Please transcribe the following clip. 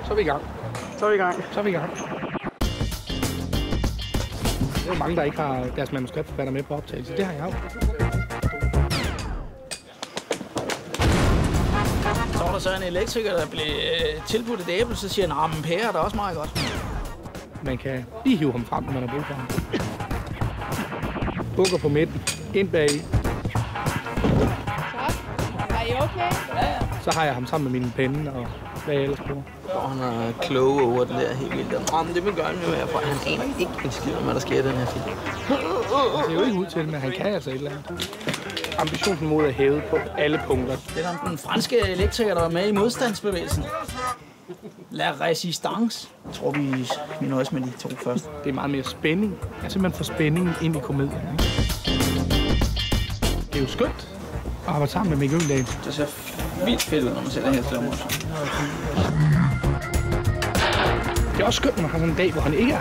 Så er vi i gang. Så er vi i gang. Det er jo mange, der ikke har deres manuskriptforfatter med på optagelse. Det har jeg jo. Så var der så en elektriker, der blev tilbudt et æble, så siger han, men pære er da også meget godt. Man kan lige hive ham frem, når man har brug for ham. Bukker på midten, ind bag i. Så, er I okay? Ja. Så har jeg ham sammen med mine penne og hvad jeg ellers bruger. Og han er klog over det der helt vildt. Men det vil gøre nu herfra. Han aner ikke en skid om, hvad der sker i den her film. Det ser jo ikke ud til, men han kan altså et eller andet. Ambitionsniveauet er hævet på alle punkter. Det er den franske elektriker, der var med i modstandsbevægelsen. La Resistance. Jeg tror, vi nøjes med de to først. Det er meget mere spænding. Jeg simpelthen får spændingen ind i komedien. Det er jo skønt at arbejde sammen med Mikkel Øgendahl. Det ser vildt fedt ud, når man ser det her slow motion. Det er også skønt, når man har sådan en dag, hvor han ikke er.